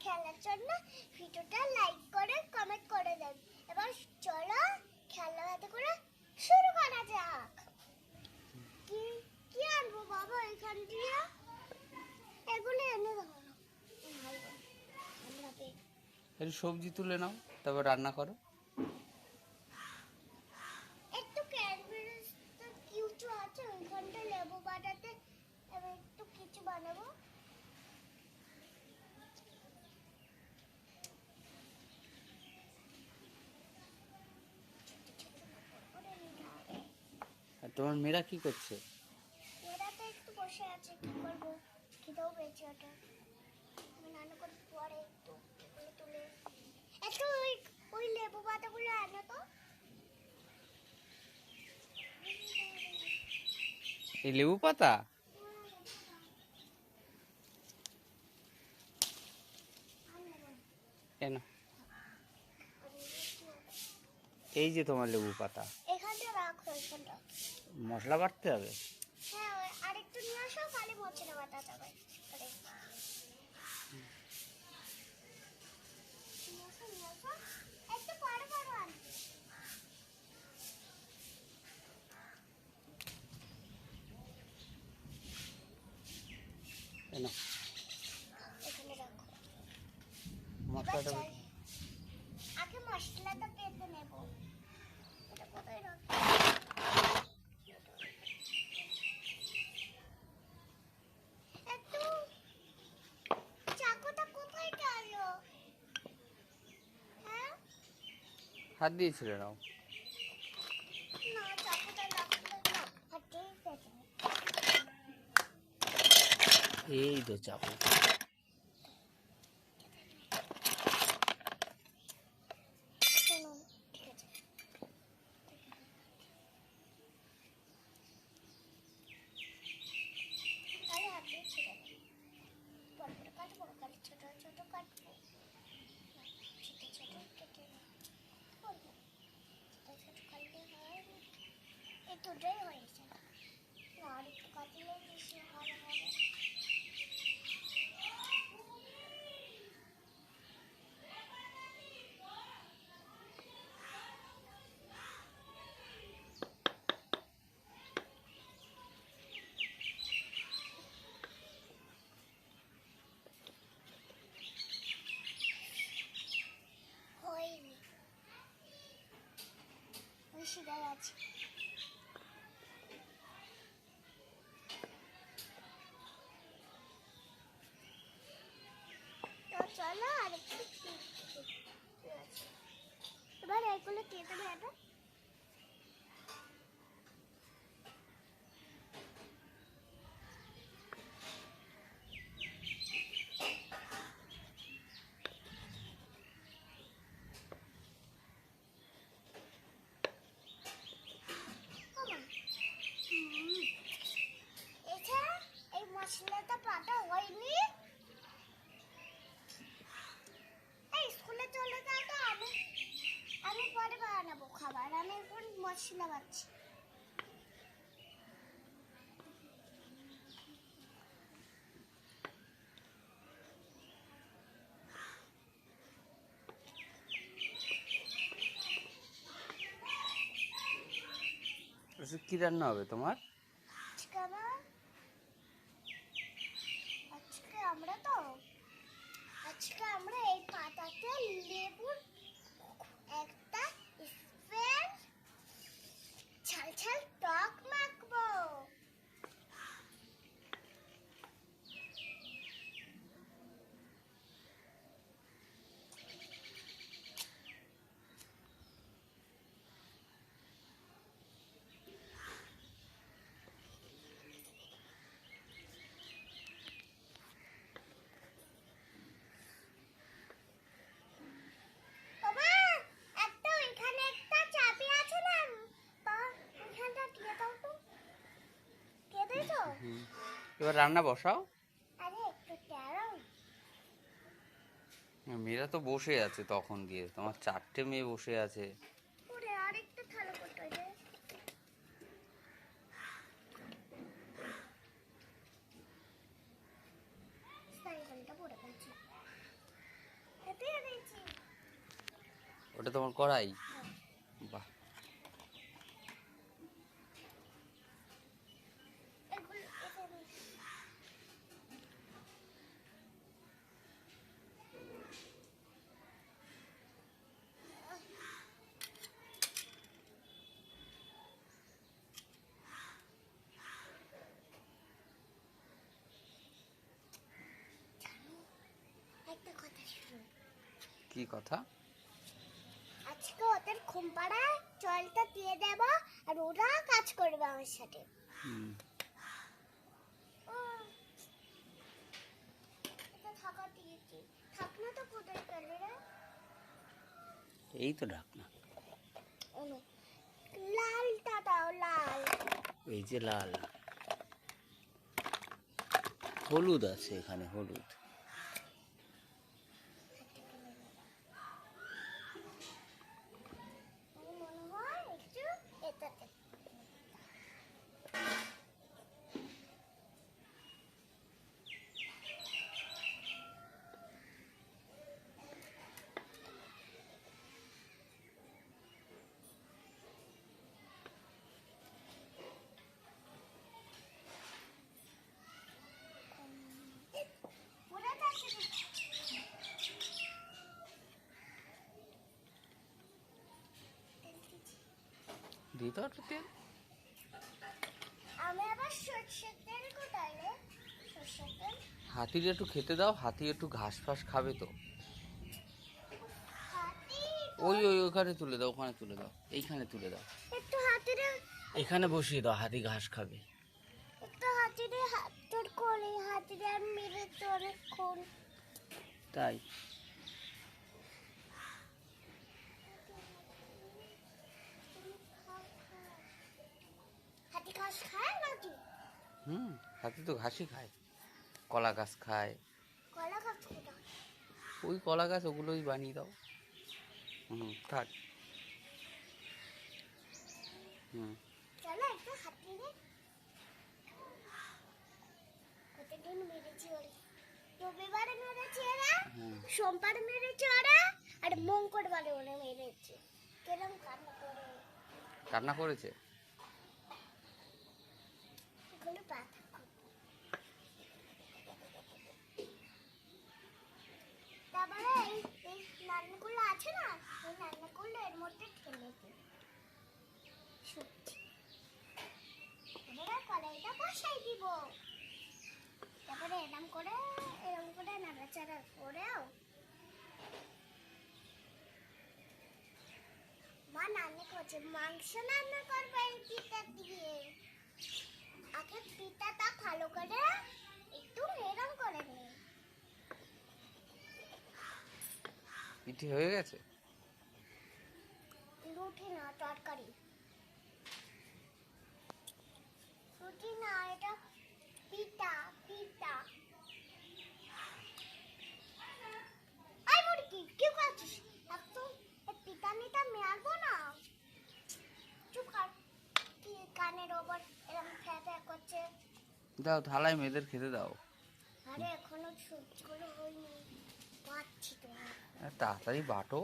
খেলার জন্য ভিডিওটা লাইক করে কমেন্ট করে দেন। এবার চলো খেলা হাতে করে শুরু করা যাক। কি কি আনবো বাবা এখান দিয়ে? এগুলো এনে দাও। একটু সবজি তুলে নাও, তারপর রান্না করো। একটু ক্যাডবেরিজ তো কিছু আছে ওইখানটা লেবু বাটাতে এবার একটু কিছু বানাবো। আর তোমার মেয়েরা কি করছে? এরা তো একটু বসে আছে, কি করবো, খিদেও পেয়েছে ওটা। আমি রান্না করে পরে একটু এগুলো তুলে একটু ওই লেবু পাতাগুলো আনো তো। এই লেবু পাতা? কেন? এই যে তোমার লেবু পাতা, এখানটা রাখো, এখানটা মশলা বাটতে হবে। হ্যাঁ আরেকটু নিয়ে আসো, খালি মশলা বাটা যাবে। একটু পরে পরে আনবে। কেন? এখানে রাখো মশলাটা আগে মশলাটা পেতে নেব। এটা কোথায় রাখবো? একটু চাকুটা কোথায় গেল? হ্যাঁ হাত দিয়েছিলে নাও। না চাকুটা লাগবে না, হাতেই পেতে। এই তো চাকু। শুনুন, ঠিক আছে। তাহলে হাত দিয়ে ছেড়ে দেন। বড় বড় কাটবো, কালি ছোট ছোট কাটবো। ছোট ছোট কেটে করবো। ছোট ছোট কাটলে হয় না। এই দুটোই হয়েছে। না আর একটু কাটলে বেশি ভালো হবে। হয়নি, ওই শিকার আছে। তো চলো আরেকটু এবার এগুলো কেটে দেবে। এই মশলাটা পাতা হয়নি। এই স্কুলে চলে যাও তো, আমি পরে বানাবো খাবার, আমি এখন মশলা বানাচ্ছি। কি রান্না হবে তোমার? আজকে আমরা এই পাতাতে লেবুর একটা স্পেন ঝাল ঝাল টক মাখবো। এবার রান্না বসাও। আরে একটু দাঁড়াও। মেয়েরা তো বসে আছে তখন দিয়ে, তোমার 4টে মেয়ে বসে আছে। ওরে আরেকটা থালা কোথায় রে? সাইকেলটা পড়ে গেছে। ওটা তোমার কড়াই? হ্যাঁ। বাহ। এগুলো এখানে একটা কথা শুনুন। কি কথা? আজকে ওদের ঘুম পাড়ায় জলটা দিয়ে দেব, আর ওরা কাজ করবে আমার সাথে। হুম। এটা থাকা দিয়েছি, থাক না তো কোথায় গেল রে? এই তো ঢাকনা। লালটা দাও, লাল। এই যে লাল। হলুদ আছে এখানে, হলুদ। আমার মনে হয় একটু এটাতে। পুরো থাকছে তো। দিই তো একটু তেল। আমি আবার সরষের তেল কোথায় রে? সরষের তেল হাতির একটু খেতে দাও, হাতি একটু ঘাস ফাস খাবে তো। হাতি ওই ওই ওখানে তুলে দাও, ওখানে তুলে দাও, এইখানে তুলে দাও। একটু হাতিরে, এখানে বসিয়ে দাও, হাতি ঘাস খাবে। একটু হাতিরে হাত তোর করে, হাতিরে আমি মেরে তোর কোন। তাই? হাতি ঘাস খায় নাকি? হুম, হাতি তো ঘাসই খায়, কলা গাছ খায়। কলা গাছ কোথায়? ওই কলা গাছ, ওগুলোই বানিয়ে দাও। হুম, থাক। হুম। চলো একটু হাতিরে। কতদিন মেরেছি ওরে? রবিবারে মেরেছি ওরা, হুম। সোমবার মেরেছি ওরা, আর মঙ্গলবারে ওরা মেরেছে। কেরম কান্না করে রান্না করেছে? এগুলো পাতা। তারপরে এই নানগুলো আছে না, ওই নানগুলো এর মধ্যে ঠেলে দিই। সত্যি এবার কড়াইটা বসাই দিব। তারপরে এরম করে নাড়াচাড়া করেও মা রান্না করছে, মাংস রান্না করবে এই পিঠা দিয়ে। আগে পিঠাটা ভালো করে একটু এরম করে নে। পিঠে হয়ে গেছে? রুটি না, তরকারি। রুটি না, এটা পিঠা, পিঠা। আই মুরগি কি করছিস? একটু পিঠা নিটা মারবো না। চুপ কর। কি কানের ওপর এরকম ফ্যা ফ্যা করছে? দাও, থালায় মেয়েদের খেতে দাও। আরে এখনো সবজিগুলো হয়নি, পাচ্ছি তো। তাড়াতাড়ি বাটো।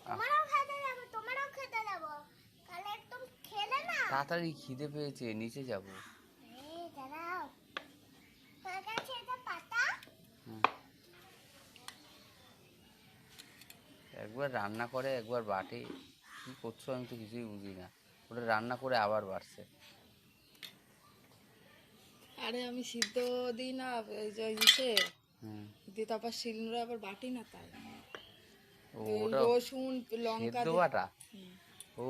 তোমারও খেতে যাবো, তোমারও খেতে যাবো। তাহলে একদম খেলে না। তাড়াতাড়ি, খিদে পেয়েছে, নিচে যাব। এই দাঁড়াও, হয়ে গেছে এটা পাতা। হুম। একবার রান্না করে, একবার বাটে। কি করছো আমি তো কিছুই বুঝি না। ওটা রান্না করে আবার বাড়ছে। আরে আমি সিদ্ধ দিই না, এই যে ইসে হুম। দিয়ে তারপর শিলনোড়া আবার বাটি না, তাই এই ওটা রসুন লঙ্কা সেদ্ধ দিয়ে। বাটা? হুম। ও,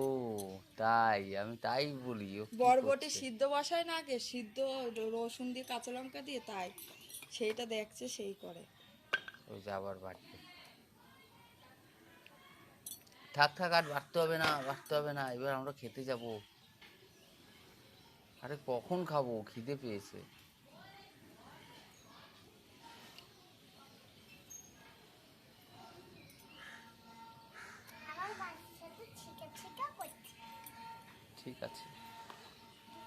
তাই? আমি তাই বলি ও কি বরবটি করছে। সিদ্ধ বসায় না আগে, সিদ্ধ রসুন দিয়ে কাঁচা লঙ্কা দিয়ে, তাই সেইটা দেখছে সেই করে। ওই যে আবার বাড়ছে। থাক থাক, আর বাড়তে হবে না, বাড়তে হবে না, এবার আমরা খেতে যাব। আরে কখন খাবো, খিদে পেয়েছে। আমার বাচ্চা তো ছিকা ছিকা করছে। ঠিক আছে।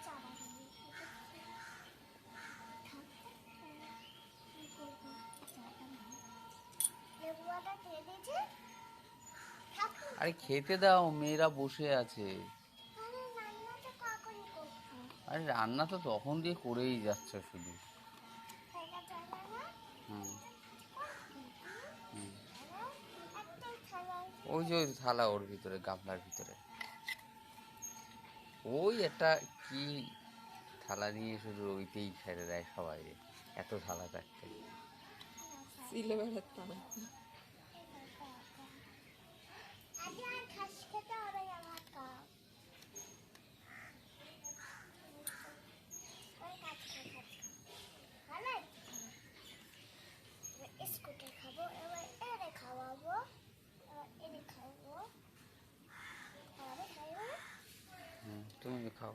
চারা দিয়ে লেবুয়াটা দিয়ে দিয়েছি। আরে খেতে দাও, মেয়েরা বসে আছে। আরে রান্নাটা কখন করবো? আরে রান্না তো তখন দিয়ে করেই যাচ্ছে শুধু। এটা জানা না? হুম হুম। একটাই থালা। ওই যে ওই থালা ওর ভিতরে, গামলার ভিতরে ওই একটা কি থালা নিয়ে শুধু ওইতেই ছেড়ে দেয় সবাই, এত থালা থাকতে। সিলভারের তারা। আগে আর ঘাস খেতে হবে না ভাতা। ওই কাজ খা, কাজ খা। ভালো? এবার স্কুটে খাবো, এবার এনে খাওয়াবো, এবার এনে খাওয়াবো। খাওয়াবে, খাইবে না? তুমি খাও।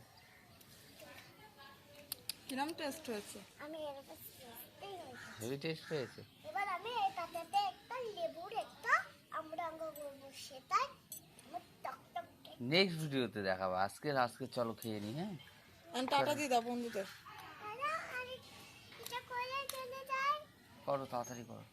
কিরম টেস্ট হয়েছে? আমি এর উপর স্প্রেই হয়েছে। হেভি টেস্ট হয়েছে। এবার আমি এটাতে একটা লেবুর একটা আমড়াঙ্গ করবো, সেটাই আমার টকটক কেক। নেক্সট ভিডিওতে দেখাবো। আজকে আজকে চলো খেয়ে নি, হ্যাঁ। টাটা দিয়ে দাও বন্ধুদের। আরে, আরে, এটা করে চলে যায়। করো, তাড়াতাড়ি করো।